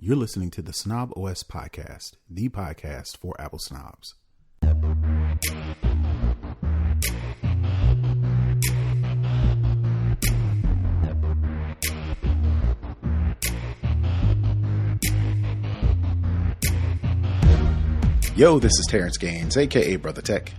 You're listening to the Snob OS Podcast, the podcast for Apple snobs. Yo, this is Terrence Gaines, aka Brother Tech.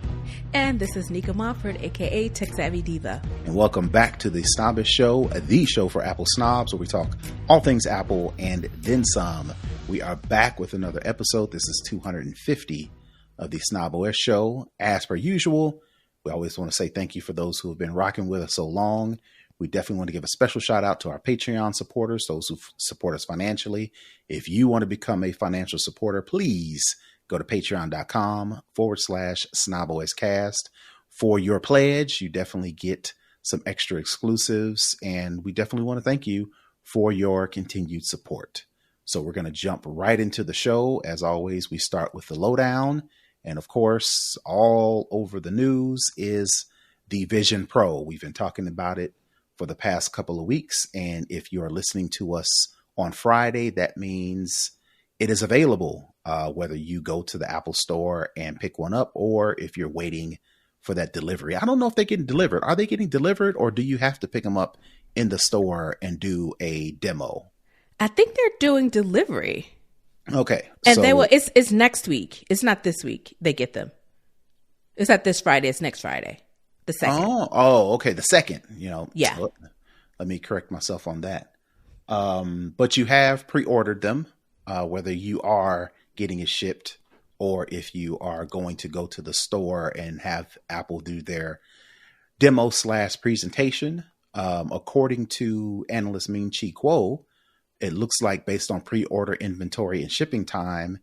And this is Nika Montford, aka Tech Savvy Diva. And welcome back to the Snobbish Show, the show for Apple snobs, where we talk all things Apple and then some. We are back with another episode. This is 250 of the Snob OS Show. As per usual, we always want to say thank you for those who have been rocking with us so long. We definitely want to give a special shout out to our Patreon supporters, those who support us financially. If you want to become a financial supporter, please go to patreon.com/SnobOScast. For your pledge, you definitely get some extra exclusives, and we definitely want to thank you for your continued support. So we're going to jump right into the show. As always, we start with the lowdown. And of course, all over the news is the Vision Pro. We've been talking about it for the past couple of weeks. And if you're listening to us on Friday, that means it is available, whether you go to the Apple Store and pick one up, or if you're waiting for that delivery. I don't know if they're getting delivered. Are they getting delivered, or do you have to pick them up in the store and do a demo? I think they're doing delivery. Okay. And they will, it's next week. It's not this week they get them. It's not this Friday. It's next Friday. The 2nd. Oh, okay. The 2nd, Yeah. So let me correct myself on that. But you have pre-ordered them, whether you are getting it shipped or if you are going to go to the store and have Apple do their demo / presentation. According to analyst Ming Chi Kuo, it looks like based on pre-order inventory and shipping time,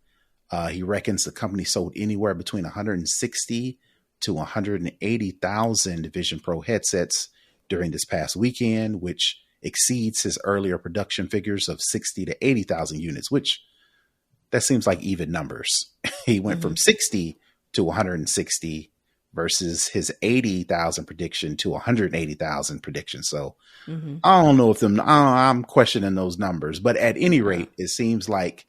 he reckons the company sold anywhere between 160 to 180,000 Vision Pro headsets during this past weekend, which exceeds his earlier production figures of 60 to 80,000 units, which that seems like even numbers. He went from 60 to 160 versus his 80,000 prediction to 180,000 prediction. So I don't know if I'm questioning those numbers, but at any rate, it seems like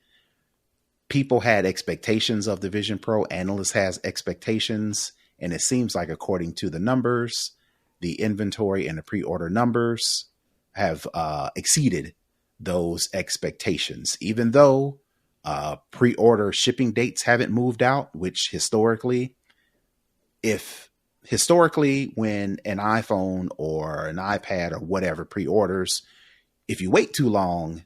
people had expectations of the Vision Pro. Analysts has expectations. And it seems like, according to the numbers, the inventory and the pre-order numbers have exceeded those expectations, even though pre-order shipping dates haven't moved out, which historically, when an iPhone or an iPad or whatever pre-orders, if you wait too long,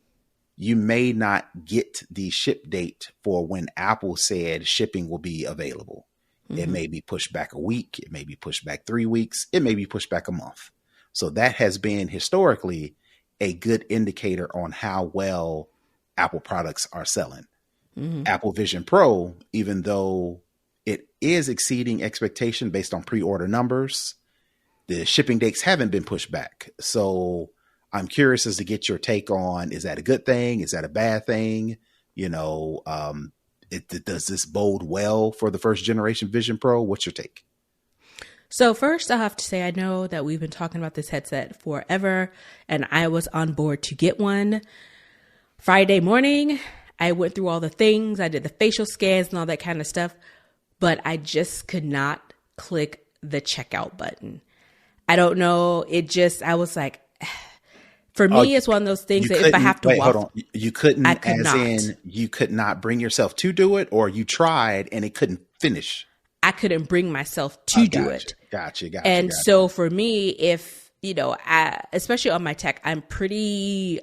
you may not get the ship date for when Apple said shipping will be available. It may be pushed back a week. It may be pushed back 3 weeks. It may be pushed back a month. So that has been historically a good indicator on how well Apple products are selling. Apple Vision Pro, even though it is exceeding expectation based on pre-order numbers, the shipping dates haven't been pushed back. So I'm curious as to get your take on, is that a good thing? Is that a bad thing? Does this bode well for the first generation Vision Pro? What's your take? So first, I have to say, I know that we've been talking about this headset forever, and I was on board to get one. Friday morning, I went through all the things. I did the facial scans and all that kind of stuff, but I just could not click the checkout button. I don't know. I was like, for me, it's one of those things that if I have to hold on. You couldn't, you could not bring yourself to do it, or you tried and it couldn't finish. I couldn't bring myself to do it. Gotcha. And so for me, if, especially on my tech, I'm pretty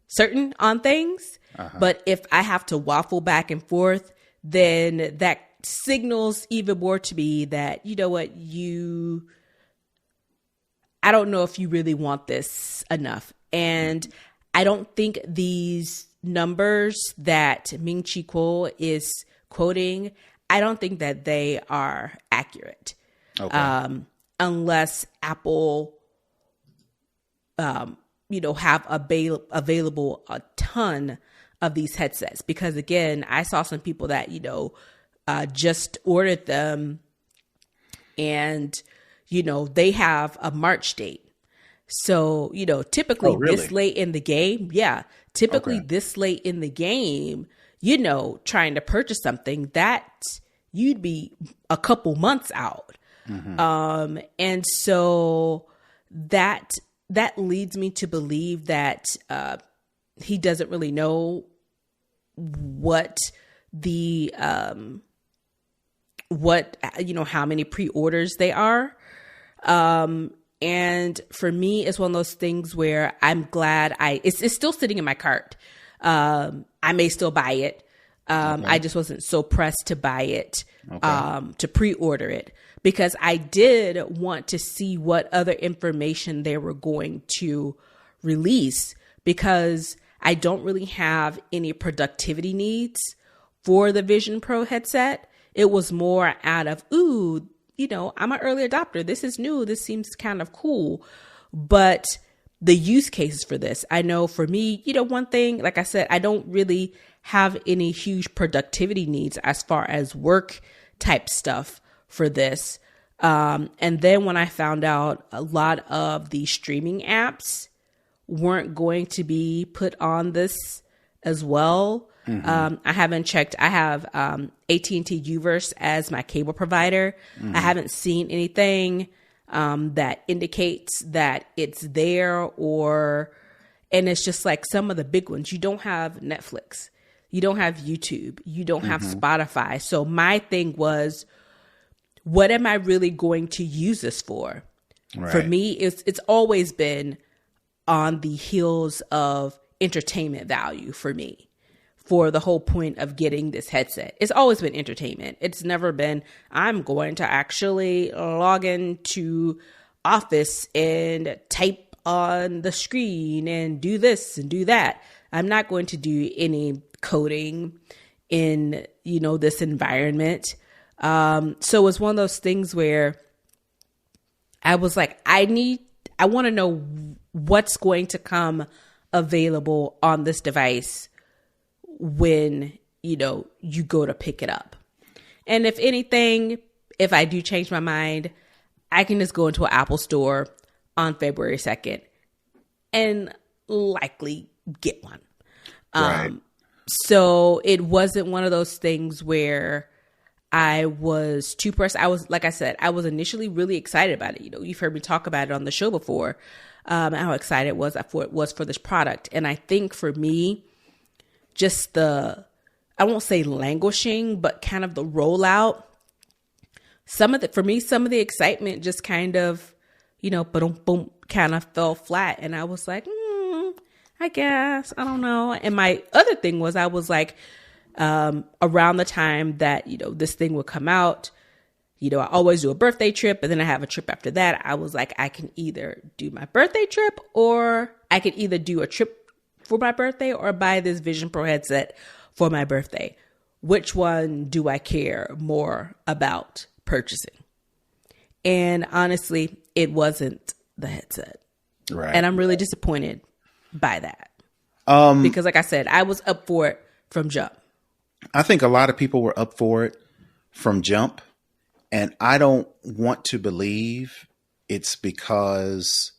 certain on things. But if I have to waffle back and forth, then that signals even more to me that, you know what, I don't know if you really want this enough. And I don't think these numbers that Ming Chi Kuo is quoting, I don't think that they are accurate. Okay. Unless Apple, have available a ton of these headsets. Because again, I saw some people that, just ordered them and, they have a March date. So, Oh, typically this really? late in the game, Okay. typically this late in the game, trying to purchase something that you'd be a couple months out. Hmm. And so that that leads me to believe that he doesn't really know what the what how many pre-orders they are. And for me, it's one of those things where I'm glad it's still sitting in my cart. I may still buy it. Okay. I just wasn't so pressed to buy it, Okay. to pre-order it, because I did want to see what other information they were going to release, because I don't really have any productivity needs for the Vision Pro headset. It was more out of, I'm an early adopter. This is new. This seems kind of cool. But the use cases for this, I know for me, one thing, like I said, I don't really have any huge productivity needs as far as work type stuff for this. And then when I found out a lot of the streaming apps weren't going to be put on this as well. I haven't checked. I have AT&T Uverse as my cable provider. I haven't seen anything that indicates that it's there, and it's just like some of the big ones. You don't have Netflix. You don't have YouTube. You don't have Spotify. So my thing was, what am I really going to use this for? Right. For me, it's always been on the heels of entertainment value for me, for the whole point of getting this headset. It's always been entertainment. It's never been, I'm going to actually log into Office and type on the screen and do this and do that. I'm not going to do any coding in, this environment. So it's one of those things where I was like, I want to know what's going to come available on this device when, you go to pick it up. And if anything, if I do change my mind, I can just go into an Apple store on February 2nd and likely get one. Right. So it wasn't one of those things where I was too pressed. Like I said, I was initially really excited about it. You've heard me talk about it on the show before, how excited it was for this product. And I think for me, just I won't say languishing, but kind of the rollout, some of the excitement just kind of, boom, boom, kind of fell flat. And I was like, I guess, I don't know. And my other thing was, I was like, around the time that, this thing would come out, I always do a birthday trip, and then I have a trip after that. I was like, I can either do my birthday trip, or I could either do a trip for my birthday or buy this Vision Pro headset for my birthday. Which one do I care more about purchasing? And honestly, it wasn't the headset. Right. And I'm really disappointed by that. Because like I said, I was up for it from jump. I think a lot of people were up for it from jump, and I don't want to believe it's because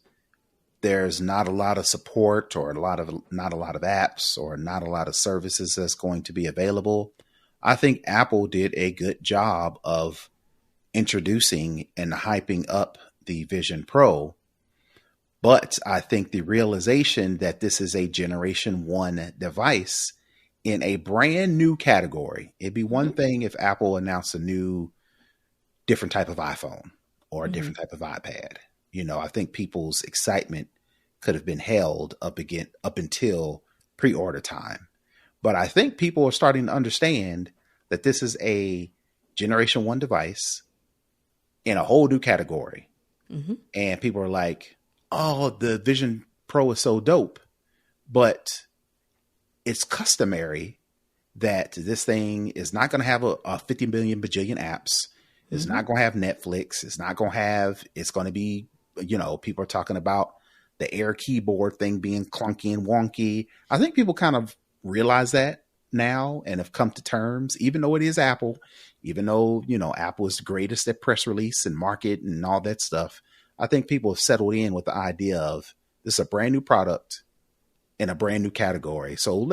there's not a lot of support, or not a lot of apps, or not a lot of services that's going to be available. I think Apple did a good job of introducing and hyping up the Vision Pro. But I think the realization that this is a Generation 1 device in a brand new category. It'd be one thing if Apple announced a new, different type of iPhone or a different type of iPad. I think people's excitement could have been held up until pre-order time. But I think people are starting to understand that this is a Generation 1 device in a whole new category. And people are like, oh, the Vision Pro is so dope. But it's customary that this thing is not going to have a 50 million bajillion apps. It's not going to have Netflix. It's going to be, people are talking about the Air keyboard thing being clunky and wonky. I think people kind of realize that now and have come to terms, even though it is Apple, even though, Apple is the greatest at press release and market and all that stuff. I think people have settled in with the idea of this is a brand new product in a brand new category. So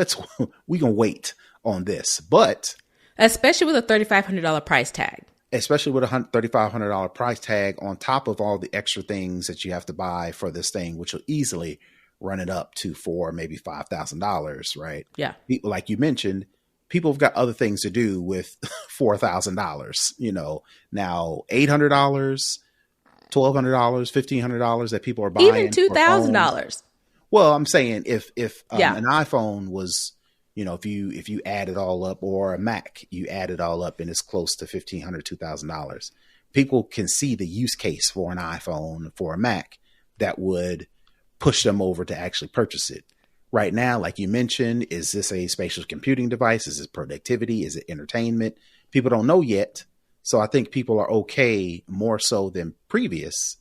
we can wait on this. But especially with a $3,500 price tag. Especially with a $3,500 price tag on top of all the extra things that you have to buy for this thing, which will easily run it up to $4,000, maybe $5,000, right? Yeah. People, like you mentioned, people have got other things to do with $4,000, now $800, $1,200, $1,500 that people are buying. Even $2,000. Well, I'm saying if an iPhone was, if you add it all up, or a Mac, you add it all up and it's close to $1,500, $2,000, people can see the use case for an iPhone, for a Mac, that would push them over to actually purchase it. Right now, like you mentioned, is this a spatial computing device? Is it productivity? Is it entertainment? People don't know yet. So I think people are okay, more so than previous,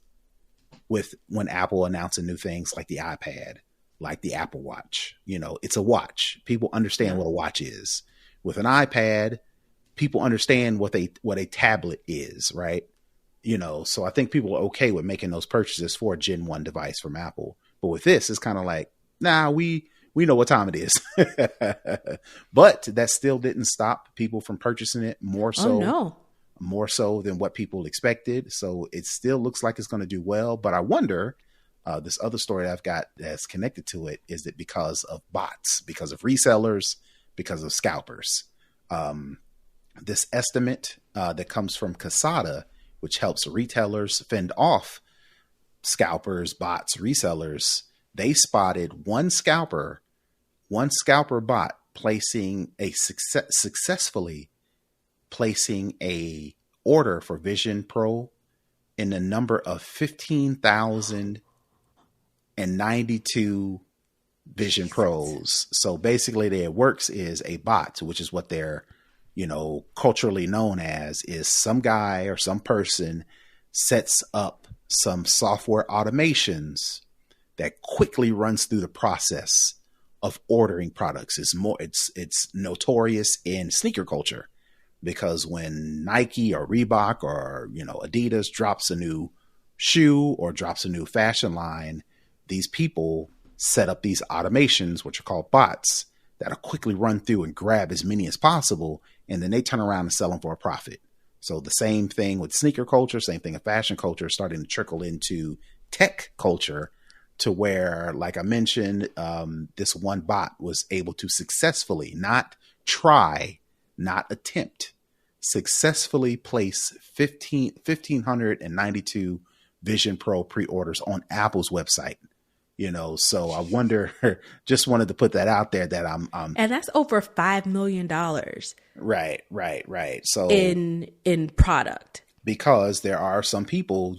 with when Apple announcing new things like the iPad, like the Apple Watch. It's a watch. People understand what a watch is. With an iPad, people understand what a tablet is, right? So I think people are okay with making those purchases for a Gen 1 device from Apple. But with this, it's kind of like, nah, we know what time it is. But that still didn't stop people from purchasing it more so than what people expected. So it still looks like it's going to do well. But I wonder, this other story that I've got that's connected to it, is that because of bots, because of resellers, because of scalpers. This estimate that comes from Casada, which helps retailers fend off scalpers, bots, resellers, they spotted one scalper bot successfully placing a order for Vision Pro in the number of 15,092 Vision Pros. So basically the way it works is a bot, which is what they're, culturally known as, is some guy or some person sets up some software automations that quickly runs through the process of ordering products. It's notorious in sneaker culture, because when Nike or Reebok or, Adidas drops a new shoe or drops a new fashion line, these people set up these automations, which are called bots, that'll quickly run through and grab as many as possible. And then they turn around and sell them for a profit. So the same thing with sneaker culture, same thing in fashion culture, starting to trickle into tech culture, to where, like I mentioned, this one bot was able to successfully, not attempt, successfully place 1,592 Vision Pro pre-orders on Apple's website. So I wonder, just wanted to put that out there, that I'm and that's over $5 million. Right. So in product, because there are some people,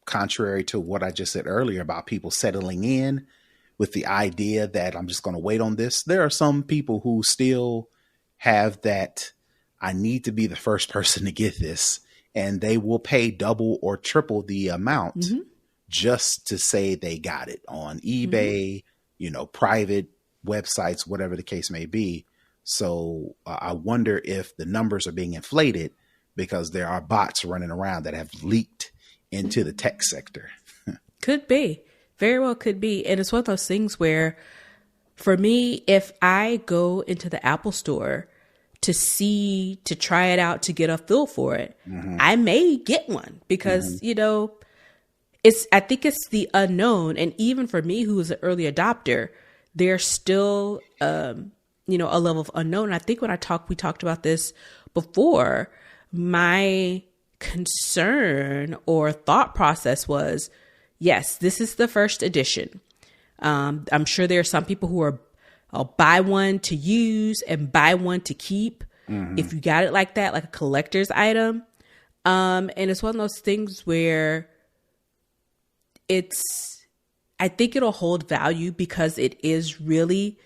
contrary to what I just said earlier about people settling in with the idea that I'm just going to wait on this, there are some people who still have that, I need to be the first person to get this, and they will pay double or triple the amount just to say they got it on eBay, private websites, whatever the case may be. So I wonder if the numbers are being inflated because there are bots running around that have leaked into the tech sector. Could be. Very well could be. And it's one of those things where, for me, if I go into the Apple store to try it out, to get a feel for it, I may get one because, I think it's the unknown. And even for me, who is an early adopter, there's still, a level of unknown. I think when we talked about this before, my concern or thought process was, yes, this is the first edition. I'm sure there are some people who I'll buy one to use and buy one to keep. If you got it like that, like a collector's item. And it's one of those things where I think it'll hold value because it is really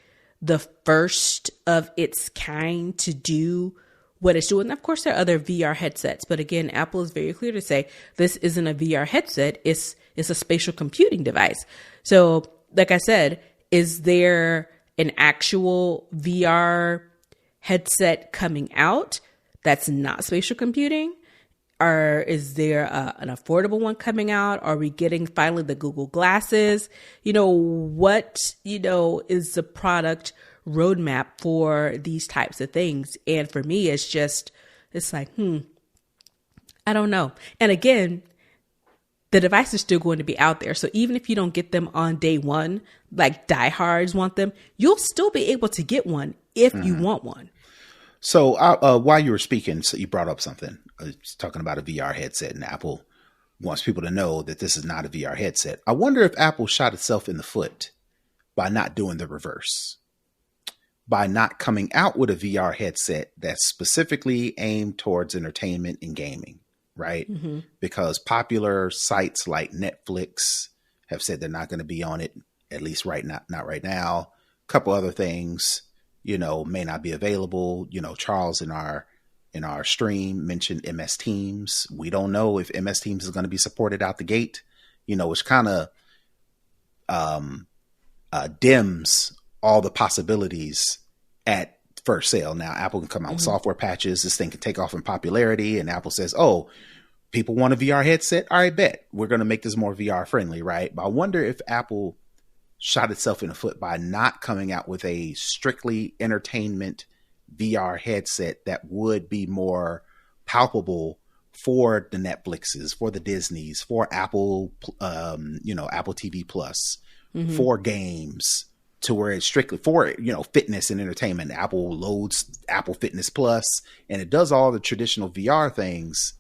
the first of its kind to do what it's doing. Of course, there are other VR headsets, but again, Apple is very clear to say this isn't a VR headset. It's a spatial computing device. So, like I said, is there an actual VR headset coming out that's not spatial computing? Is there an affordable one coming out? Are we getting finally the Google glasses? What, is the product roadmap for these types of things? And for me, it's like, I don't know. And again, the device is still going to be out there. So even if you don't get them on day one, like diehards want them, you'll still be able to get one if you want one. So while you were speaking, so you brought up something. I was talking about a VR headset, and Apple wants people to know that this is not a VR headset. I wonder if Apple shot itself in the foot by not doing the reverse, by not coming out with a VR headset that's specifically aimed towards entertainment and gaming, right? Mm-hmm. Because popular sites like Netflix have said they're not going to be on it, at least not right now. A couple other things, may not be available. Charles in our stream mentioned MS Teams. We don't know if MS Teams is going to be supported out the gate, which kind of dims all the possibilities at first sale. Now, Apple can come out with software patches. This thing can take off in popularity, and Apple says, oh, people want a VR headset? All right, bet. We're going to make this more VR friendly, right? But I wonder if Apple shot itself in the foot by not coming out with a strictly entertainment VR headset that would be more palpable for the Netflixes, for the Disneys, for Apple, Apple TV Plus, for games, to where it's strictly for, fitness and entertainment. Apple loads Apple Fitness Plus, and it does all the traditional VR things,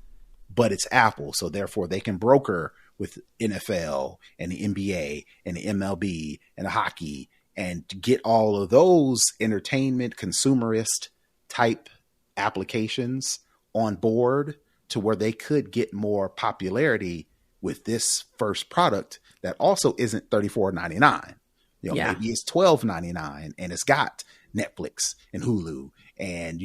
but it's Apple. So therefore they can broker with NFL and the NBA and the MLB and the hockey, and to get all of those entertainment consumerist type applications on board to where they could get more popularity with this first product that also isn't $34.99. Maybe it's $12.99, and it's got Netflix and Hulu and,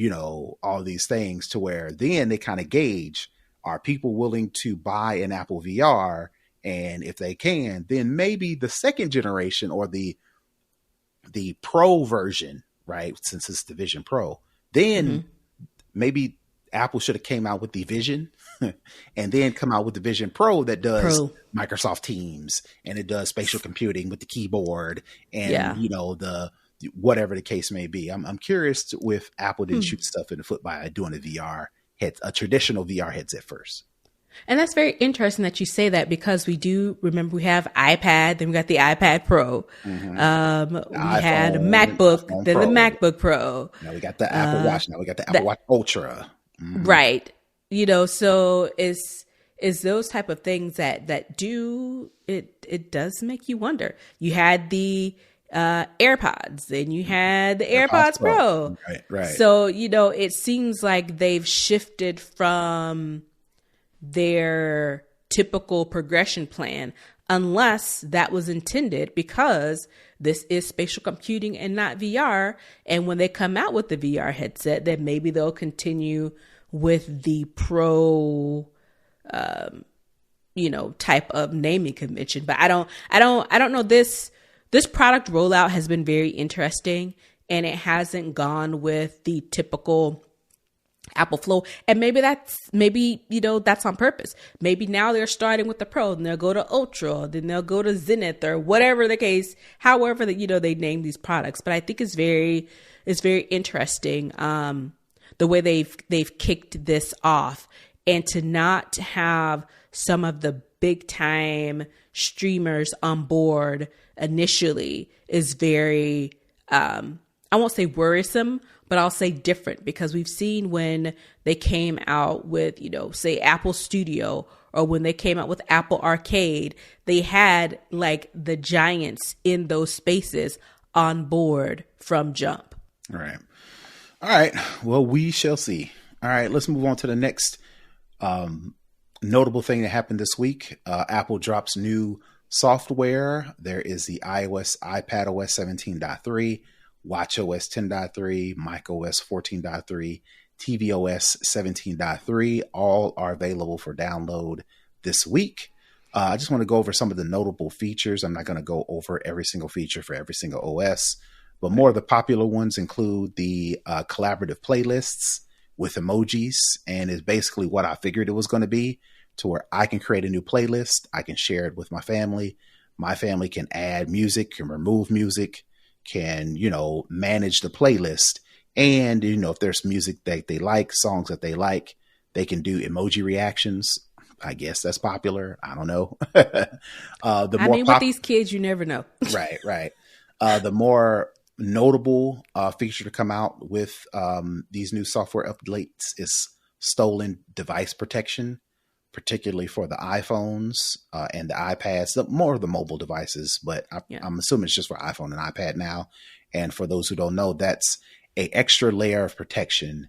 all these things, to where then they kind of gauge, are people willing to buy an Apple VR? And if they can, then maybe the second generation or the Pro version, right? Since it's the Vision Pro, then maybe Apple should have came out with the Vision and then come out with the Vision Pro that does Microsoft Teams, and it does spatial computing with the keyboard and, the whatever the case may be. I'm curious if Apple didn't shoot stuff in the foot by doing a traditional VR headset first. And that's very interesting that you say that, because we do remember we have iPad, then we got the iPad Pro. We had a MacBook, then the MacBook Pro. Now we got the Apple Watch. Now we got the Apple Watch Ultra. Right. So it's those type of things that do it does make you wonder. You had the AirPods, and you had the AirPods Pro. Right. So, it seems like they've shifted from their typical progression plan, unless that was intended, because this is spatial computing and not VR. And when they come out with the VR headset, then maybe they'll continue with the Pro, type of naming convention. But I don't know. This product rollout has been very interesting, and it hasn't gone with the typical Apple flow. And maybe that's on purpose. Maybe now they're starting with the Pro, and they'll go to Ultra, then they'll go to Zenith, or whatever the case, however that, they name these products. But I think it's very interesting, the way they've kicked this off, and to not have some of the big time streamers on board initially is very, I won't say worrisome, but I'll say different, because we've seen when they came out with, say Apple Studio, or when they came out with Apple Arcade, they had like the giants in those spaces on board from jump. All right. Well, we shall see. All right, let's move on to the next notable thing that happened this week. Apple drops new software. There is the iPadOS 17.3, watchOS 10.3, macOS 14.3, tvOS 17.3. All are available for download this week. I just want to go over some of the notable features. I'm not going to go over every single feature for every single OS, but more of the popular ones include the collaborative playlists, with emojis, and is basically what I figured it was going to be, to where I can create a new playlist. I can share it with my family. My family can add music, can remove music, can, manage the playlist. And, if there's music that they like, songs that they like, they can do emoji reactions. I guess that's popular. I don't know. With these kids, you never know. Right. The more notable feature to come out with these new software updates is stolen device protection, particularly for the iPhones and the iPads, more of the mobile devices, but I'm assuming it's just for iPhone and iPad now. And for those who don't know, that's an extra layer of protection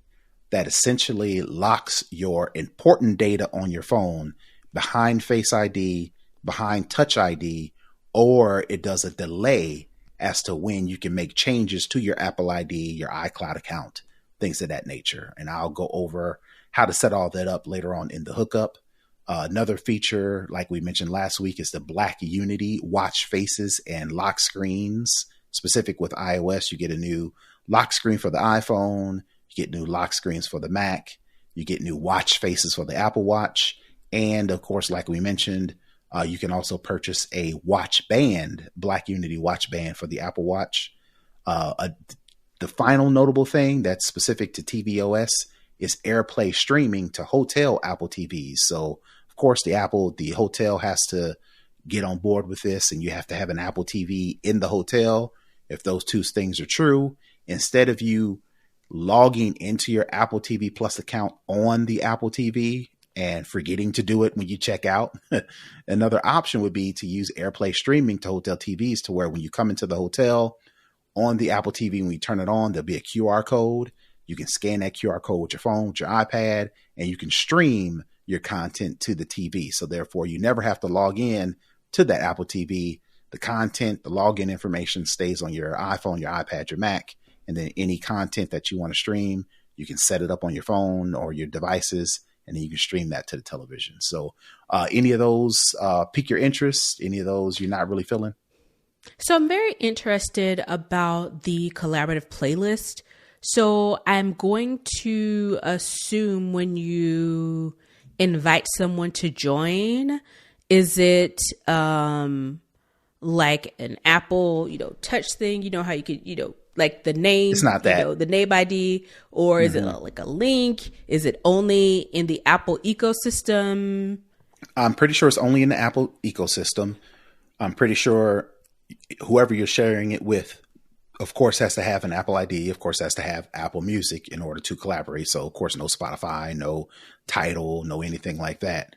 that essentially locks your important data on your phone behind Face ID, behind Touch ID, or it does a delay as to when you can make changes to your Apple ID, your iCloud account, things of that nature. And I'll go over how to set all that up later on in the hookup. Another feature, like we mentioned last week, is the Black Unity watch faces and lock screens. Specific with iOS, you get a new lock screen for the iPhone. You get new lock screens for the Mac. You get new watch faces for the Apple Watch. And of course, like we mentioned, you can also purchase a watch band, Black Unity watch band for the Apple Watch. The final notable thing that's specific to tvOS is AirPlay streaming to hotel Apple TVs. So of course, the hotel has to get on board with this, and you have to have an Apple TV in the hotel. If those two things are true, instead of you logging into your Apple TV Plus account on the Apple TV and forgetting to do it when you check out, another option would be to use AirPlay streaming to hotel TVs, to where when you come into the hotel on the Apple TV, when you turn it on, there'll be a QR code. You can scan that QR code with your phone, with your iPad, and you can stream your content to the TV. So therefore, you never have to log in to that Apple TV. The content, the login information stays on your iPhone, your iPad, your Mac. And then any content that you want to stream, you can set it up on your phone or your devices, and then you can stream that to the television. So any of those pique your interest? Any of those you're not really feeling? So I'm very interested about the collaborative playlist. So I'm going to assume when you invite someone to join, is it like an Apple, touch thing? You know how you could, like the name, it's not that. The name ID, or is it like a link? Is it only in the Apple ecosystem? I'm pretty sure it's only in the Apple ecosystem. I'm pretty sure whoever you're sharing it with, of course, has to have an Apple ID, of course, has to have Apple Music in order to collaborate. So, of course, no Spotify, no Tidal, no anything like that.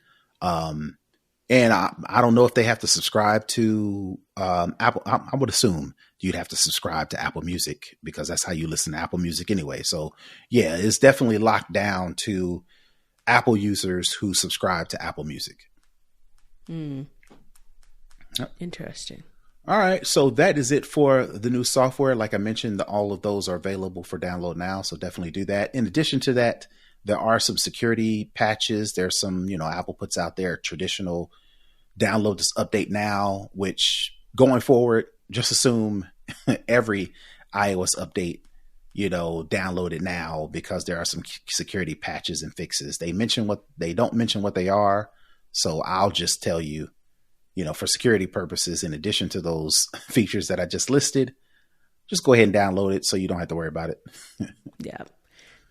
And I don't know if they have to subscribe to Apple. I would assume you'd have to subscribe to Apple Music, because that's how you listen to Apple Music anyway. So, yeah, it's definitely locked down to Apple users who subscribe to Apple Music. Yep. Interesting. All right. So that is it for the new software. Like I mentioned, all of those are available for download now. So definitely do that. In addition to that, there are some security patches. There's some, Apple puts out their traditional download this update now, which going forward, just assume every iOS update, download it now, because there are some security patches and fixes. They don't mention what they are. So I'll just tell you, for security purposes, in addition to those features that I just listed, just go ahead and download it so you don't have to worry about it. Yeah.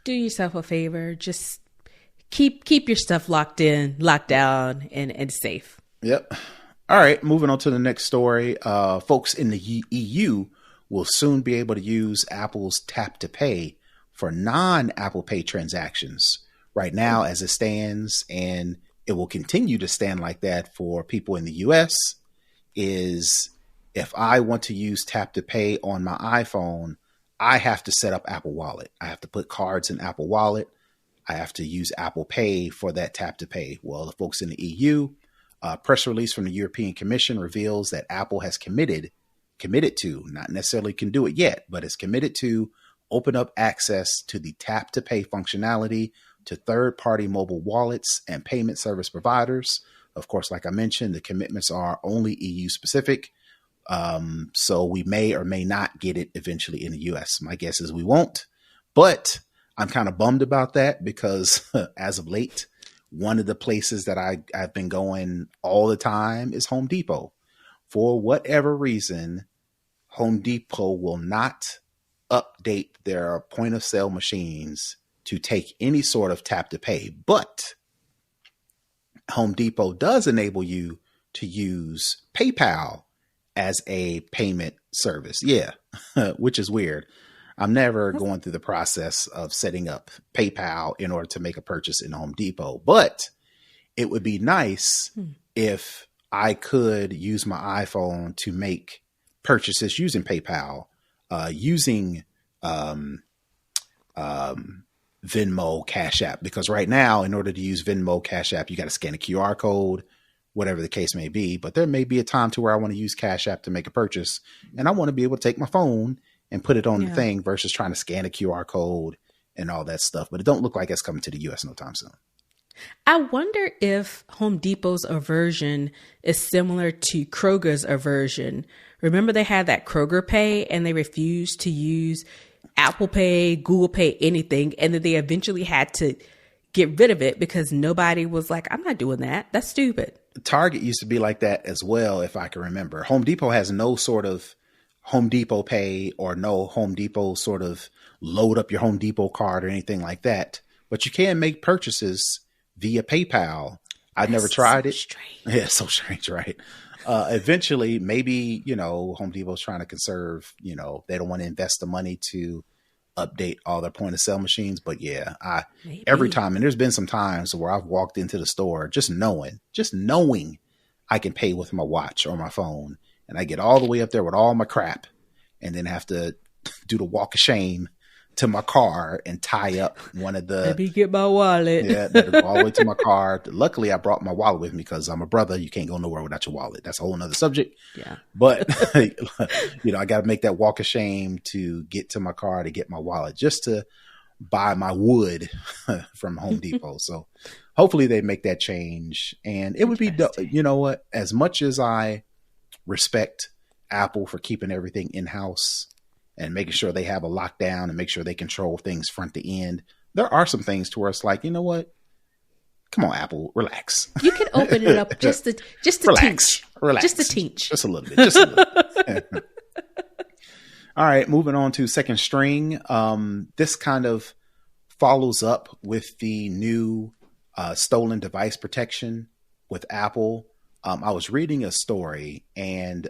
Do yourself a favor. Just keep your stuff locked down, and safe. Yep. All right. Moving on to the next story. Folks in the EU will soon be able to use Apple's Tap to Pay for non-Apple Pay transactions. Right now, as it stands, and it will continue to stand like that for people in the US, is if I want to use Tap to Pay on my iPhone, I have to set up Apple Wallet. I have to put cards in Apple Wallet. I have to use Apple Pay for that Tap to Pay. Well, the folks in the EU, press release from the European Commission reveals that Apple has committed to, not necessarily can do it yet, but is committed to open up access to the Tap to Pay functionality to third-party mobile wallets and payment service providers. Of course, like I mentioned, the commitments are only EU specific. So we may or may not get it eventually in the US. My guess is we won't, but I'm kind of bummed about that because as of late, one of the places that I've been going all the time is Home Depot. For whatever reason, Home Depot will not update their point of sale machines to take any sort of tap to pay. But Home Depot does enable you to use PayPal as a payment service. Yeah, which is weird. I'm never going through the process of setting up PayPal in order to make a purchase in Home Depot. But it would be nice if I could use my iPhone to make purchases using PayPal, using Venmo, Cash App. Because right now, in order to use Venmo, Cash App, you got to scan a QR code, whatever the case may be. But there may be a time to where I want to use Cash App to make a purchase, and I want to be able to take my phone and put it on the thing versus trying to scan a QR code and all that stuff. But it don't look like it's coming to the US no time soon. I wonder if Home Depot's aversion is similar to Kroger's aversion. Remember they had that Kroger Pay and they refused to use Apple Pay, Google Pay, anything. And then they eventually had to get rid of it because nobody was like, I'm not doing that. That's stupid. Target used to be like that as well, if I can remember. Home Depot has no sort of Home Depot Pay or no Home Depot sort of load up your Home Depot card or anything like that. But you can make purchases via PayPal. I've never tried it. Strange. Yeah, so strange, right? Eventually, maybe, Home Depot's trying to conserve, they don't want to invest the money to update all their point of sale machines. But yeah, every time, and there's been some times where I've walked into the store just knowing I can pay with my watch or my phone. And I get all the way up there with all my crap and then have to do the walk of shame to my car and tie up one of the... Let me get my wallet. Yeah, go all the way to my car. Luckily, I brought my wallet with me because I'm a brother. You can't go nowhere without your wallet. That's a whole nother subject. Yeah. But, I got to make that walk of shame to get to my car to get my wallet just to buy my wood from Home Depot. So hopefully they make that change. And it would be, you know what, as much as I respect Apple for keeping everything in-house and making sure they have a lockdown and make sure they control things front to end, there are some things to where it's like, you know what? Come on, Apple, relax. You can open it up just to teach. Relax. Just to teach. Just a little bit. All right, moving on to second string. This kind of follows up with the new stolen device protection with Apple. I was reading a story and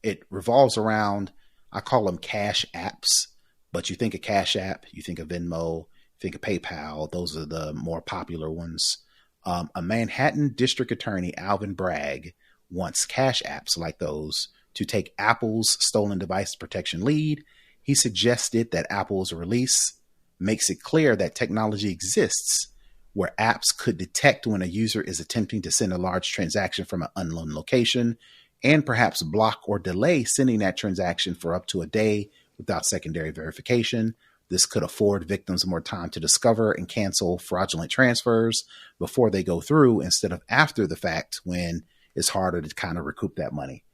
it revolves around, I call them cash apps, but you think of Cash App, you think of Venmo, you think of PayPal. Those are the more popular ones. A Manhattan district attorney, Alvin Bragg, wants cash apps like those to take Apple's stolen device protection lead. He suggested that Apple's release makes it clear that technology exists where apps could detect when a user is attempting to send a large transaction from an unknown location and perhaps block or delay sending that transaction for up to a day without secondary verification. This could afford victims more time to discover and cancel fraudulent transfers before they go through instead of after the fact when it's harder to kind of recoup that money.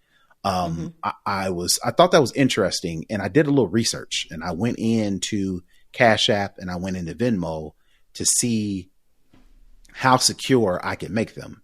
I thought that was interesting, and I did a little research and I went into Cash App and I went into Venmo to see how secure I could make them.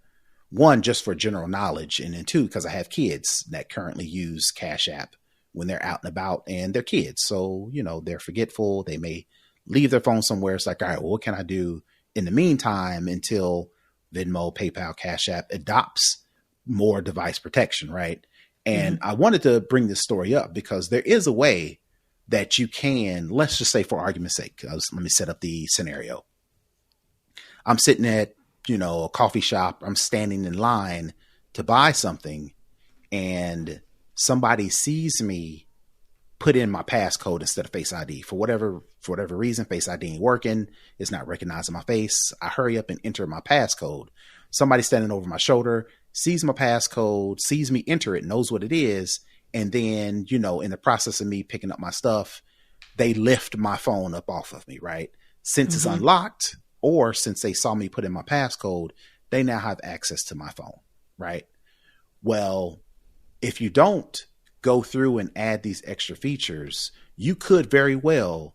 One, just for general knowledge, and then two, because I have kids that currently use Cash App when they're out and about, and they're kids. So, they're forgetful. They may leave their phone somewhere. It's like, all right, well, what can I do in the meantime until Venmo, PayPal, Cash App adopts more device protection, right? And I wanted to bring this story up because there is a way that you can, let's just say for argument's sake, let me set up the scenario. I'm sitting at, a coffee shop. I'm standing in line to buy something and somebody sees me put in my passcode instead of Face ID. For whatever reason, Face ID ain't working. It's not recognizing my face. I hurry up and enter my passcode. Somebody standing over my shoulder sees my passcode, sees me enter it, knows what it is. And then, in the process of me picking up my stuff, they lift my phone up off of me, right? Since it's unlocked, or since they saw me put in my passcode, they now have access to my phone, right? Well, if you don't go through and add these extra features, you could very well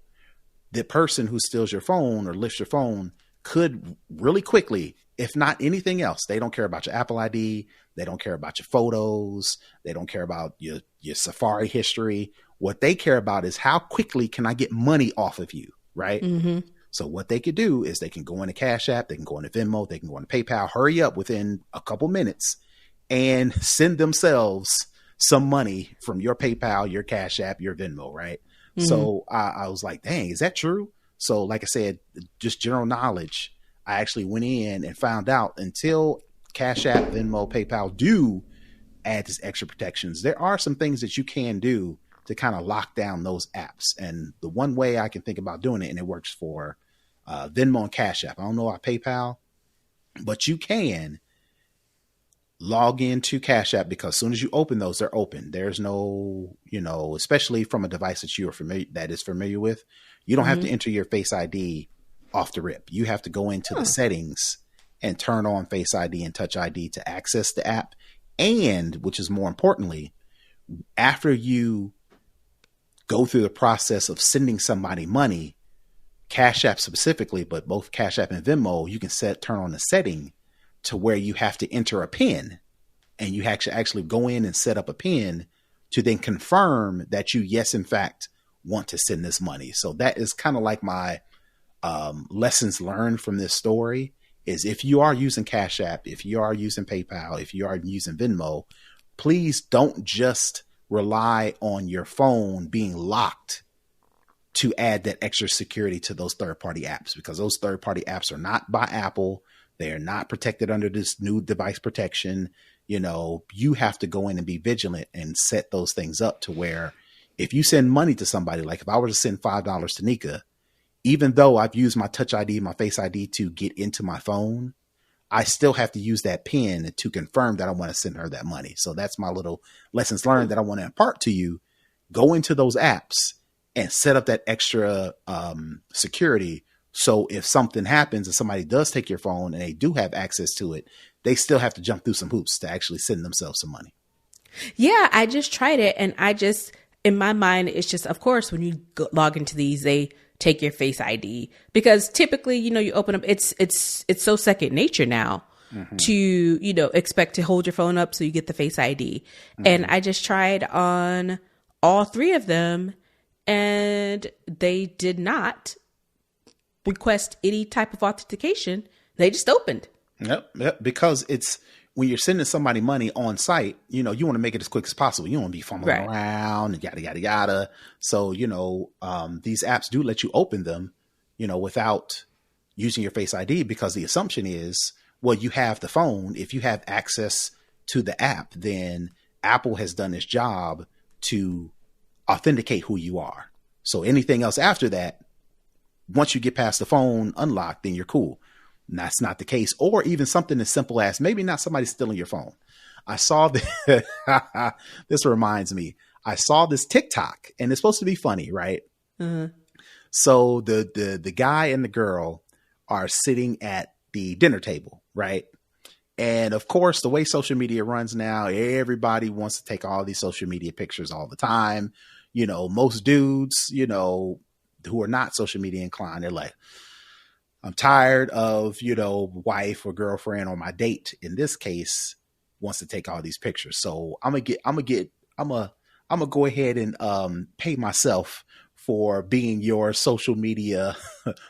the person who steals your phone or lifts your phone could really quickly, if not anything else, they don't care about your Apple ID. They don't care about your photos. They don't care about your Safari history. What they care about is how quickly can I get money off of you, right? Mm-hmm. So what they could do is they can go into Cash App, they can go into Venmo, they can go into PayPal, hurry up within a couple minutes and send themselves some money from your PayPal, your Cash App, your Venmo, right? Mm-hmm. So I was like, dang, is that true? So like I said, just general knowledge, I actually went in and found out until Cash App, Venmo, PayPal do add this extra protections, there are some things that you can do to kind of lock down those apps. And the one way I can think about doing it, and it works for Venmo and Cash App. I don't know about PayPal, but you can log into Cash App because as soon as you open those, they're open. There's no, especially from a device that is familiar with, you don't have to enter your Face ID off the rip. You have to go into the settings and turn on Face ID and Touch ID to access the app. And which is more importantly, after you go through the process of sending somebody money, Cash App specifically, but both Cash App and Venmo, you can turn on the setting to where you have to enter a PIN, and you actually go in and set up a PIN to then confirm that you, yes, in fact, want to send this money. So that is kind of like my lessons learned from this story is if you are using Cash App, if you are using PayPal, if you are using Venmo, please don't just rely on your phone being locked to add that extra security to those third-party apps, because those third-party apps are not by Apple. They are not protected under this new device protection. You have to go in and be vigilant and set those things up to where if you send money to somebody, like if I were to send $5 to Nika, even though I've used my Touch ID, my Face ID to get into my phone, I still have to use that PIN to confirm that I want to send her that money. So that's my little lessons learned that I want to impart to you. Go into those apps and set up that extra security. So if something happens and somebody does take your phone and they do have access to it, they still have to jump through some hoops to actually send themselves some money. Yeah, I just tried it. And in my mind, it's just, of course, when you log into these, they take your Face ID because typically, you open up, it's so second nature now to, expect to hold your phone up so you get the Face ID. And I just tried on all three of them and they did not request any type of authentication. They just opened. Yep. Because it's when you're sending somebody money on site, you want to make it as quick as possible. You don't want to be fumbling around and yada, yada, yada. So, these apps do let you open them, without using your Face ID because the assumption is, well, you have the phone. If you have access to the app, then Apple has done its job to authenticate who you are. So anything else after that, once you get past the phone unlocked, then you're cool. And that's not the case. Or even something as simple as maybe not somebody stealing your phone. I saw this reminds me, I saw this TikTok and it's supposed to be funny, right? So the guy and the girl are sitting at the dinner table, right? And of course, the way social media runs now, everybody wants to take all these social media pictures all the time. Most dudes, who are not social media inclined, they're like, I'm tired of, wife or girlfriend or my date in this case wants to take all these pictures. So I'm gonna go ahead and pay myself for being your social media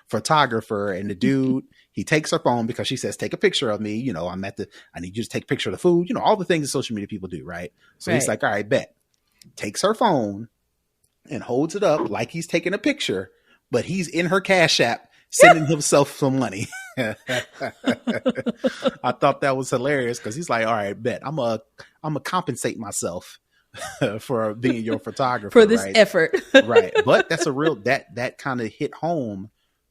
photographer. And the dude, he takes her phone because she says, take a picture of me. I need you to take a picture of the food, all the things that social media people do. Right. So he's like, all right, bet. Takes her phone and holds it up like he's taking a picture, but he's in her Cash App sending himself some money. I thought that was hilarious because he's like, all right, bet I'm a compensate myself for being your photographer for this effort. Right. But that's a real, that kind of hit home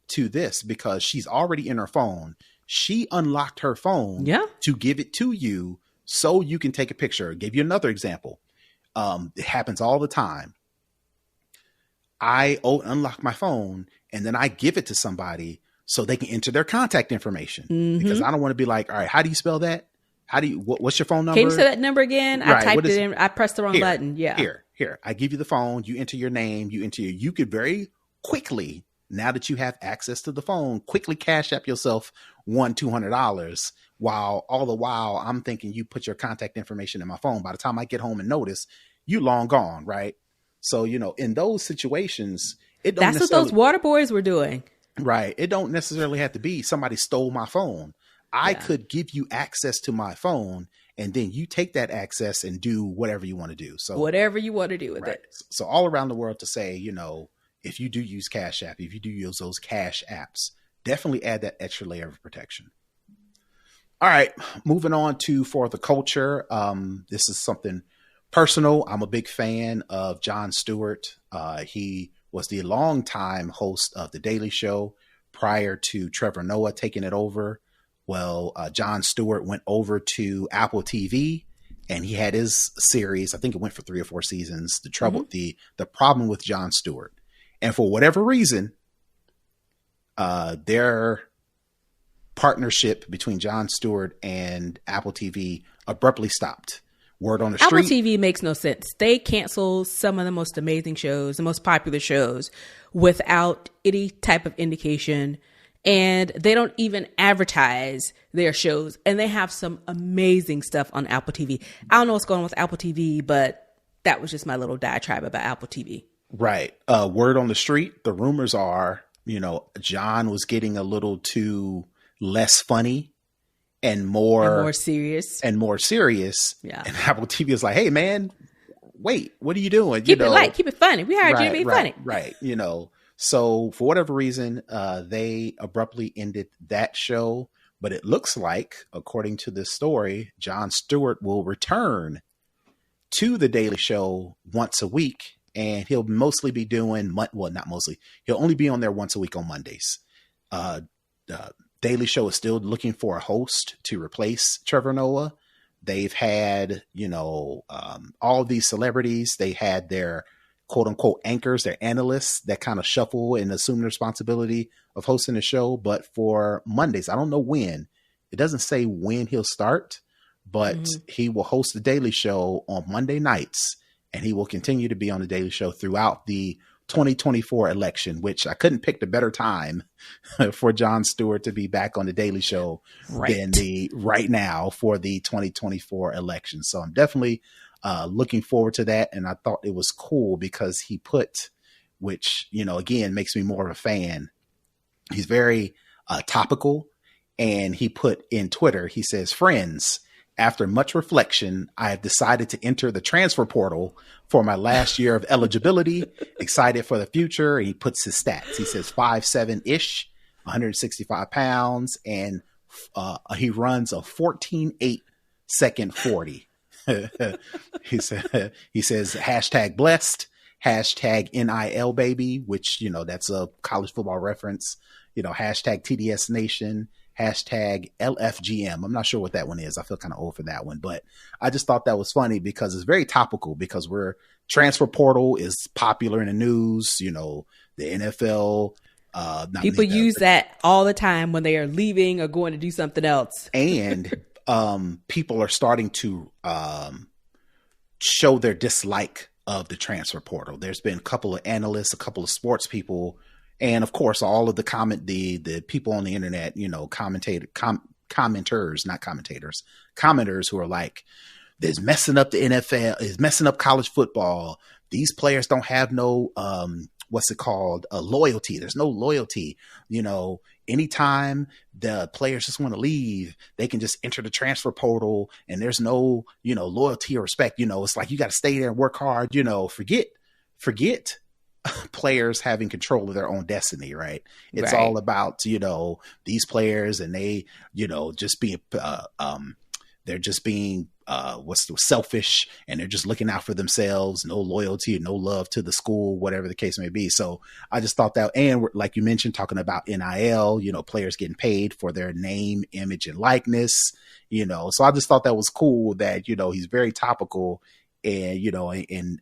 to this because she's already in her phone. She unlocked her phone to give it to you so you can take a picture. I'll give you another example. It happens all the time. I unlock my phone and then I give it to somebody so they can enter their contact information because I don't want to be like, all right, how do you spell that? What's your phone number? Can you say that number again? Right. I typed it in. I pressed the wrong button. Yeah. Here. I give you the phone. You enter your name. You could very quickly now that you have access to the phone, quickly cash app yourself $200, while all the while I'm thinking you put your contact information in my phone. By the time I get home and notice, you long gone, right? So, in those situations, that's what those water boys were doing. Right. It don't necessarily have to be somebody stole my phone. I could give you access to my phone, and then you take that access and do whatever you want to do. So whatever you want to do with it. So all around the world to say, if you do use Cash App, if you do use those cash apps, definitely add that extra layer of protection. All right, moving on to for the culture. This is something personal. I'm a big fan of Jon Stewart. He was the longtime host of The Daily Show prior to Trevor Noah taking it over. Well, Jon Stewart went over to Apple TV and he had his series. I think it went for 3 or 4 seasons. The problem with Jon Stewart. And for whatever reason, their partnership between Jon Stewart and Apple TV abruptly stopped. Word on the street. Apple TV makes no sense. They cancel some of the most amazing shows, the most popular shows, without any type of indication. And they don't even advertise their shows. And they have some amazing stuff on Apple TV. I don't know what's going on with Apple TV, but that was just my little diatribe about Apple TV. Right. Word on the street. The rumors are, Jon was getting a little too less funny and more serious. Yeah. And Apple TV is like, hey, man, wait, what are you doing? Keep it light. Keep it funny. We hired you to be funny. Right. So for whatever reason, they abruptly ended that show. But it looks like, according to this story, Jon Stewart will return to The Daily Show once a week. And he'll mostly be doing, not mostly, he'll only be on there once a week on Mondays. Daily Show is still looking for a host to replace Trevor Noah. They've had, all these celebrities. They had their quote unquote anchors, their analysts that kind of shuffle and assume the responsibility of hosting the show. But for Mondays, I don't know when. It doesn't say when he'll start, but he will host the Daily Show on Monday nights, and he will continue to be on the Daily Show throughout the 2024 election, which I couldn't pick the better time for Jon Stewart to be back on the Daily Show than right now for the 2024 election. So I'm definitely looking forward to that. And I thought it was cool because he put, which, again, makes me more of a fan. He's very topical, and he put in Twitter, he says, friends, after much reflection, I have decided to enter the transfer portal for my last year of eligibility. Excited for the future. And he puts his stats. He says 5'7"-ish, 165 pounds, and he runs a 14.8 second 40. He says hashtag blessed, hashtag NIL baby, which, that's a college football reference, hashtag TDS Nation, hashtag LFGM. I'm not sure what that one is. I feel kind of old for that one, but I just thought that was funny because it's very topical because transfer portal is popular in the news, the NFL. People use that all the time when they are leaving or going to do something else. And people are starting to show their dislike of the transfer portal. There's been a couple of analysts, a couple of sports people, and of course, all of the the people on the internet, commenters, not commentators, commenters who are like, "This messing up the NFL, is messing up college football. These players don't have no loyalty. There's no loyalty. Anytime the players just want to leave, they can just enter the transfer portal, and there's no loyalty or respect. It's like you got to stay there and work hard. Forget." Players having control of their own destiny, right? It's all about, these players and they, just being, they're just being, selfish, and they're just looking out for themselves, no loyalty, no love to the school, whatever the case may be. So I just thought that, and like you mentioned, talking about NIL, players getting paid for their name, image, and likeness, so I just thought that was cool that, he's very topical. And, and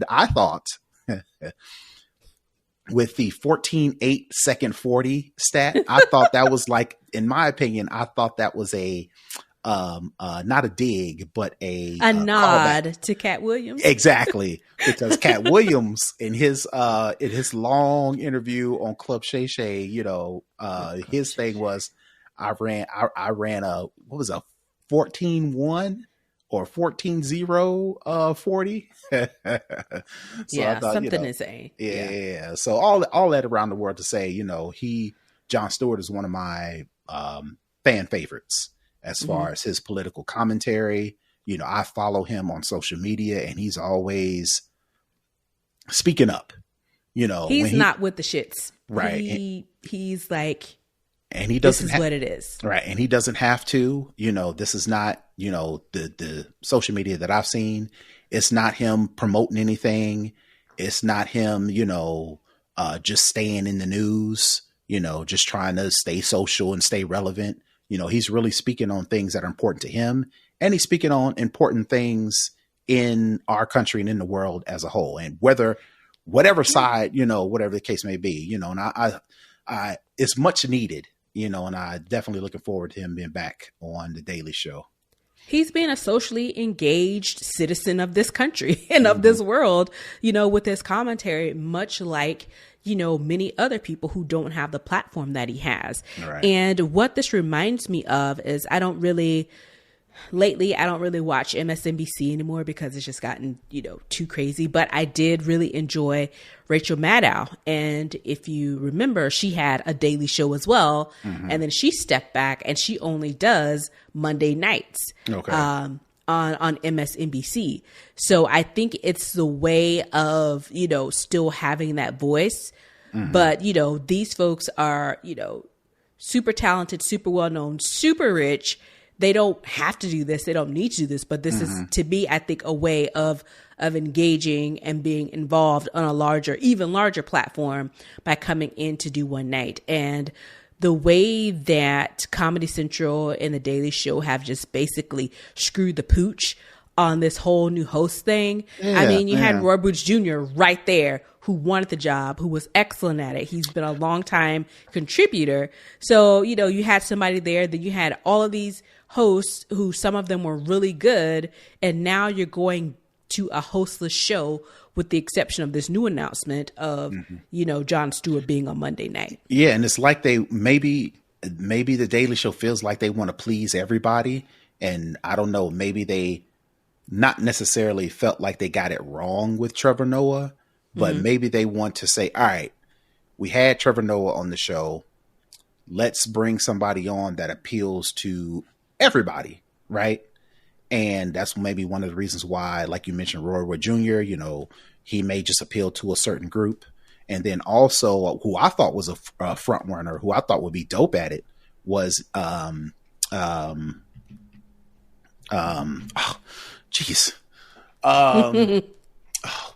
I thought with the 14.8 second 40 stat, I thought that was like, in my opinion, I thought that was a not a dig, but a nod callback to Cat Williams. Exactly, because Cat Williams in his long interview on Club Shay Shay, his thing was, I ran a, what was a 14-1 or 14-0 40. So yeah, I thought, something insane. Yeah. So all that around the world to say, Jon Stewart is one of my fan favorites as far as his political commentary. I follow him on social media and he's always speaking up. He's not with the shits. Right. He's like, and he doesn't this is what it is. Right. And he doesn't have to, this is not, the social media that I've seen. It's not him promoting anything. It's not him, just staying in the news, just trying to stay social and stay relevant. He's really speaking on things that are important to him, and he's speaking on important things in our country and in the world as a whole. And whatever side, whatever the case may be, and I it's much needed, and I definitely looking forward to him being back on The Daily Show. He's being a socially engaged citizen of this country and of this world, with his commentary, much like, many other people who don't have the platform that he has. Right. And what this reminds me of is lately, I don't really watch MSNBC anymore because it's just gotten, too crazy. But I did really enjoy Rachel Maddow. And if you remember, she had a daily show as well. And then she stepped back and she only does Monday nights on MSNBC. So I think it's the way of, still having that voice. But, these folks are, super talented, super well-known, super rich. They don't have to do this. They don't need to do this. But this is, to me, I think, a way of engaging and being involved on a even larger platform by coming in to do one night. And the way that Comedy Central and The Daily Show have just basically screwed the pooch on this whole new host thing. Yeah, I mean, you had Roy Boots Jr. right there, who wanted the job, who was excellent at it. He's been a long time contributor. So, you had somebody there, then you had all of these hosts who some of them were really good. And now you're going to a hostless show with the exception of this new announcement of, Jon Stewart being on Monday night. Yeah. And it's like maybe The Daily Show feels like they want to please everybody. And I don't know, maybe they not necessarily felt like they got it wrong with Trevor Noah, but maybe they want to say, all right, we had Trevor Noah on the show. Let's bring somebody on that appeals to everybody, right? And that's maybe one of the reasons why, like you mentioned, Roy Wood Jr., he may just appeal to a certain group. And then also who I thought was a front runner, who I thought would be dope at it was,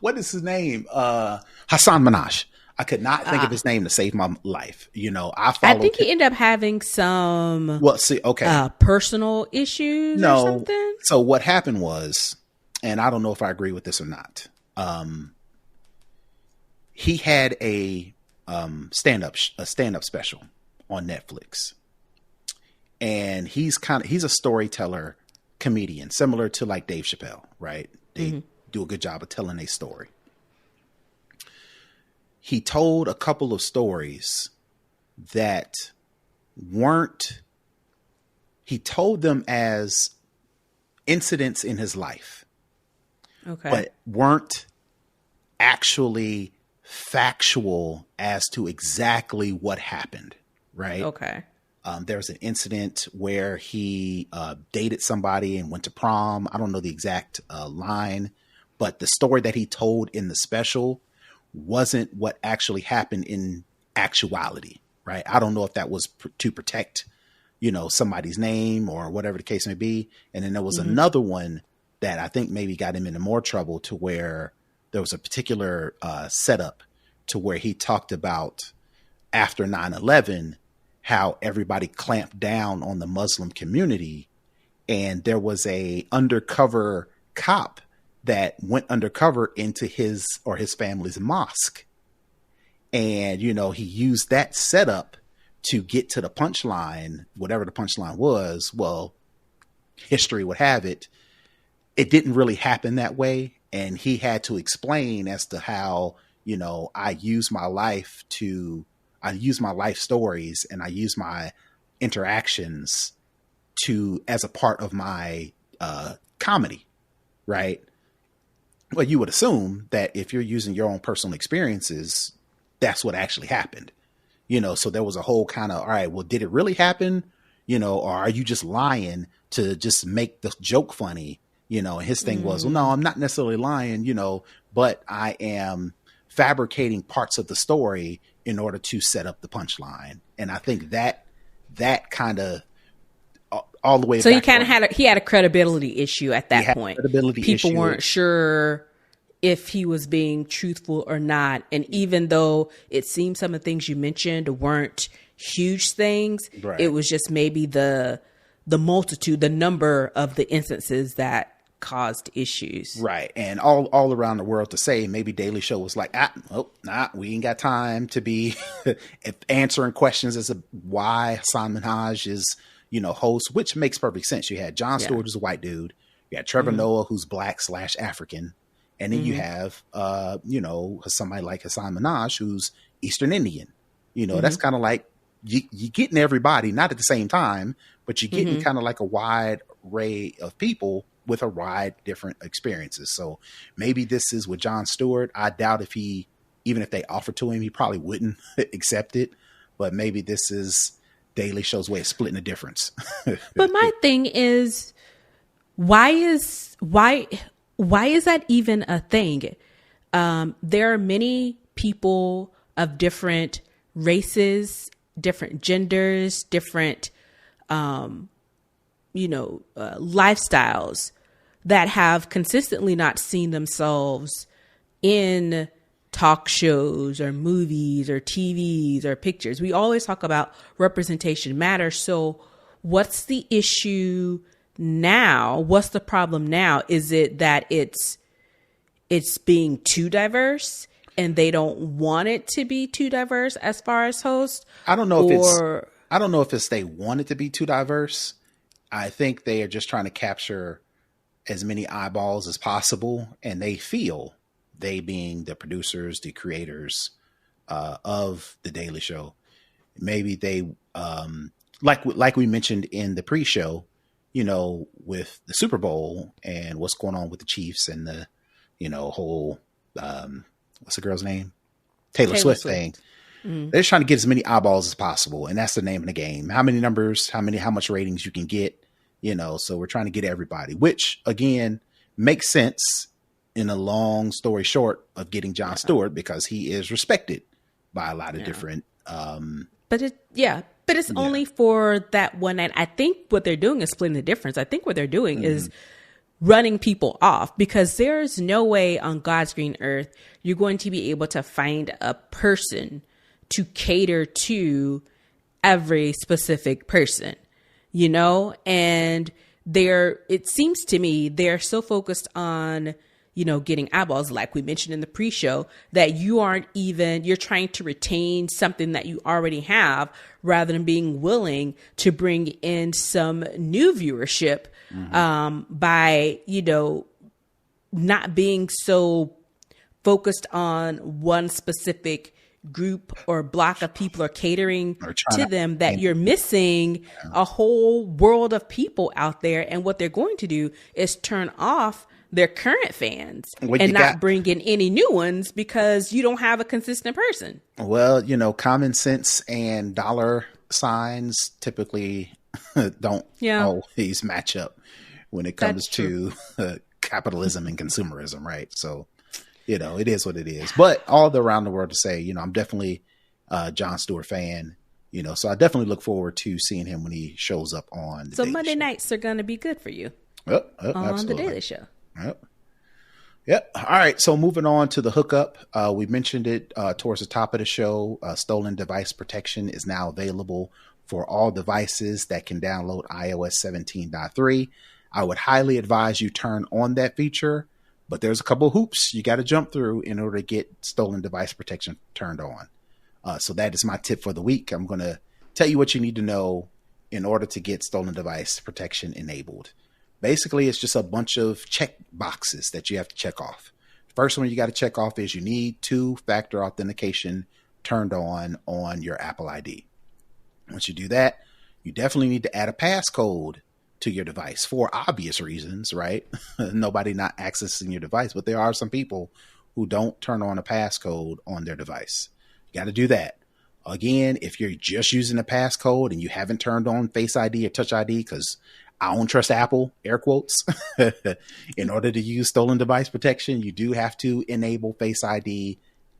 what is his name? Hassan Minaj. I could not think of his name to save my life. I think he ended up having some personal issues or something. So what happened was, and I don't know if I agree with this or not. He had a stand-up special on Netflix. And he's a storyteller comedian, similar to like Dave Chappelle, right? They do a good job of telling a story. He told a couple of stories that he told them as incidents in his life, but weren't actually factual as to exactly what happened, right? Okay. There's an incident where he dated somebody and went to prom. I don't know the exact line, but the story that he told in the special wasn't what actually happened in actuality, right? I don't know if that was to protect, somebody's name or whatever the case may be. And then there was another one that I think maybe got him into more trouble, to where there was a particular setup to where he talked about after 9/11, how everybody clamped down on the Muslim community. And there was a undercover cop that went undercover into his or his family's mosque. And, he used that setup to get to the punchline, whatever the punchline was. Well, history would have it, it didn't really happen that way. And he had to explain as to how, you know, I use my life stories and I use my interactions as a part of my comedy, right? Well, you would assume that if you're using your own personal experiences, that's what actually happened, you know? So there was a whole kind of, all right, well, did it really happen? You know, or are you just lying to just make the joke funny? You know, and his thing was, well, no, I'm not necessarily lying, you know, but I am fabricating parts of the story in order to set up the punchline. And I think that kind of all the way. So he kind of had a credibility issue at that point. People weren't sure if he was being truthful or not. And even though it seemed some of the things you mentioned weren't huge things, right, it was just maybe the multitude, the number of the instances that caused issues. Right. And all around the world to say, maybe Daily Show was like, we ain't got time to be answering questions as to why Hassan Minhaj is, you know, host, which makes perfect sense. You had Jon Stewart, who's a white dude. You had Trevor Noah, who's Black/African. And then you have, you know, somebody like Hassan Minhaj, who's Eastern Indian. You know, that's kind of like you getting everybody, not at the same time, but you're getting kind of like a wide array of people with a wide different experiences. So maybe this is with Jon Stewart. I doubt even if they offered to him, he probably wouldn't accept it. But maybe this is Daily Show's way of splitting the difference. But my thing is, why is that even a thing? There are many people of different races, different genders, different lifestyles that have consistently not seen themselves in talk shows or movies or TVs or pictures. We always talk about representation matters. So what's the issue now? What's the problem now? Is it that it's being too diverse and they don't want it to be too diverse as far as hosts? I don't know if it's they want it to be too diverse. I think they are just trying to capture as many eyeballs as possible, and they being the producers, the creators of the Daily Show, maybe they like we mentioned in the pre-show, you know, with the Super Bowl and what's going on with the Chiefs and the, you know, whole what's the girl's name? Taylor Swift thing. They're just trying to get as many eyeballs as possible, and that's the name of the game. How many numbers? How much ratings you can get? You know, so we're trying to get everybody, which again makes sense in a long story short of getting Jon Stewart, because he is respected by a lot of different. But it's only for that one night. I think what they're doing is splitting the difference. I think what they're doing is running people off, because there's no way on God's green earth you're going to be able to find a person to cater to every specific person, you know? And it seems to me they're so focused on, you know, getting eyeballs, like we mentioned in the pre-show, that you're trying to retain something that you already have rather than being willing to bring in some new viewership by, you know, not being so focused on one specific group or block of people or catering to them, that you're missing a whole world of people out there. And what they're going to do is turn off their current fans and not bring in any new ones because you don't have a consistent person. Well, you know, common sense and dollar signs typically don't always match up when it comes to capitalism and consumerism, right? So, you know, it is what it is. But all around the world to say, you know, I'm definitely a Jon Stewart fan, you know, so I definitely look forward to seeing him when he shows up on the Daily Monday Show. Nights are going to be good for you on absolutely. The Daily Show. Yep. All right. So moving on to the hookup, we mentioned it towards the top of the show. Stolen device protection is now available for all devices that can download iOS 17.3. I would highly advise you turn on that feature, but there's a couple of hoops you got to jump through in order to get stolen device protection turned on. So that is my tip for the week. I'm going to tell you what you need to know in order to get stolen device protection enabled. Basically, it's just a bunch of check boxes that you have to check off. First one you got to check off is you need two-factor authentication turned on your Apple ID. Once you do that, you definitely need to add a passcode to your device for obvious reasons, right? Nobody not accessing your device, but there are some people who don't turn on a passcode on their device. You got to do that. Again, if you're just using a passcode and you haven't turned on Face ID or Touch ID, because I don't trust Apple, air quotes, in order to use stolen device protection, you do have to enable Face ID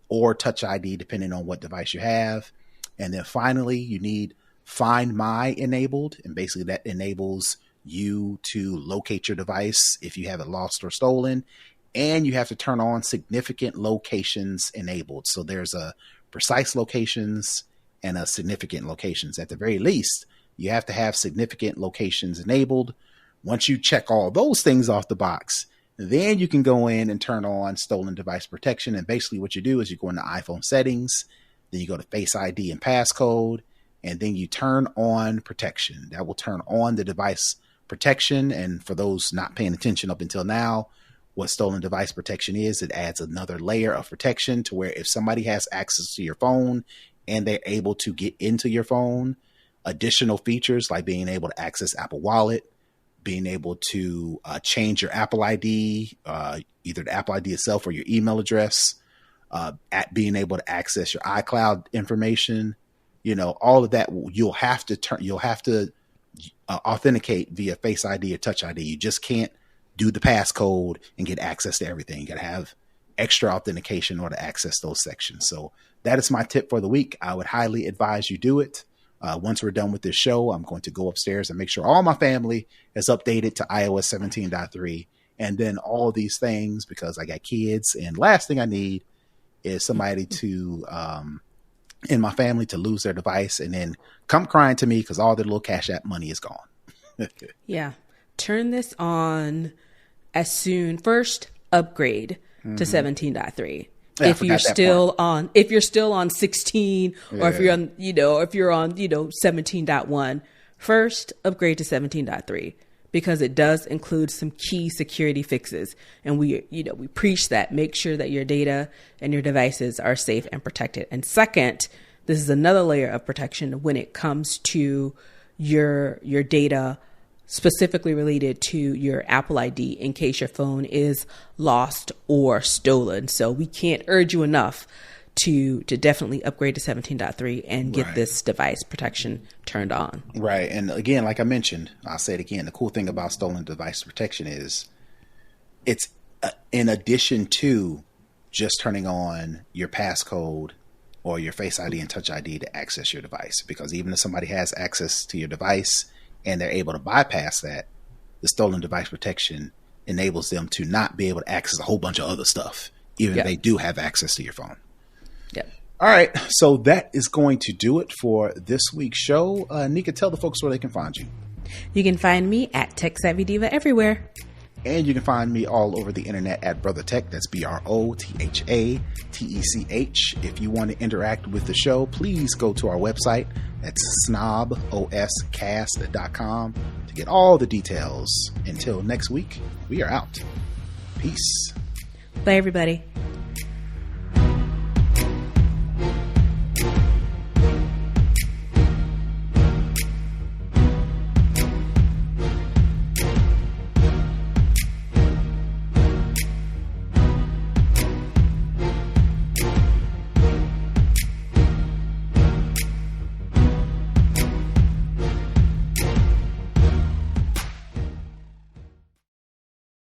or Touch ID, depending on what device you have. And then finally, you need Find My enabled. And basically that enables you to locate your device if you have it lost or stolen. And you have to turn on significant locations enabled. So there's a precise locations and a significant locations. At the very least, you have to have significant locations enabled. Once you check all those things off the box, then you can go in and turn on stolen device protection. And basically what you do is you go into iPhone settings, then you go to Face ID and passcode, and then you turn on protection. That will turn on the device protection. And for those not paying attention up until now, what stolen device protection is, it adds another layer of protection to where if somebody has access to your phone and they're able to get into your phone, additional features like being able to access Apple Wallet, being able to change your Apple ID, either the Apple ID itself or your email address, at being able to access your iCloud information, all of that you'll have to authenticate via Face ID or Touch ID. You just can't do the passcode and get access to everything. You got to have extra authentication in order to access those sections. So that is my tip for the week. I would highly advise you do it. Once we're done with this show, I'm going to go upstairs and make sure all my family is updated to iOS 17.3 and then all these things because I got kids. And last thing I need is somebody to, in my family to lose their device and then come crying to me because all their little Cash App money is gone. Yeah. Turn this on as soon. First, upgrade to 17.3. Yeah, if you're still on 16 or if you're on, if you're on, 17.1, first upgrade to 17.3 because it does include some key security fixes. And we preach that. Make sure that your data and your devices are safe and protected. And second, this is another layer of protection when it comes to your data specifically related to your Apple ID in case your phone is lost or stolen. So we can't urge you enough to definitely upgrade to 17.3 and get this device protection turned on. Right. And again, like I mentioned, I'll say it again, the cool thing about stolen device protection is it's in addition to just turning on your passcode or your Face ID and Touch ID to access your device. Because even if somebody has access to your device and they're able to bypass that, the stolen device protection enables them to not be able to access a whole bunch of other stuff, even if they do have access to your phone. Yep. All right. So that is going to do it for this week's show. Nika, tell the folks where they can find you. You can find me at Tech Savvy Diva everywhere. And you can find me all over the internet at Brother Tech. That's BROTHATECH. If you want to interact with the show, please go to our website. That's snoboscast.com to get all the details. Until next week, we are out. Peace. Bye, everybody.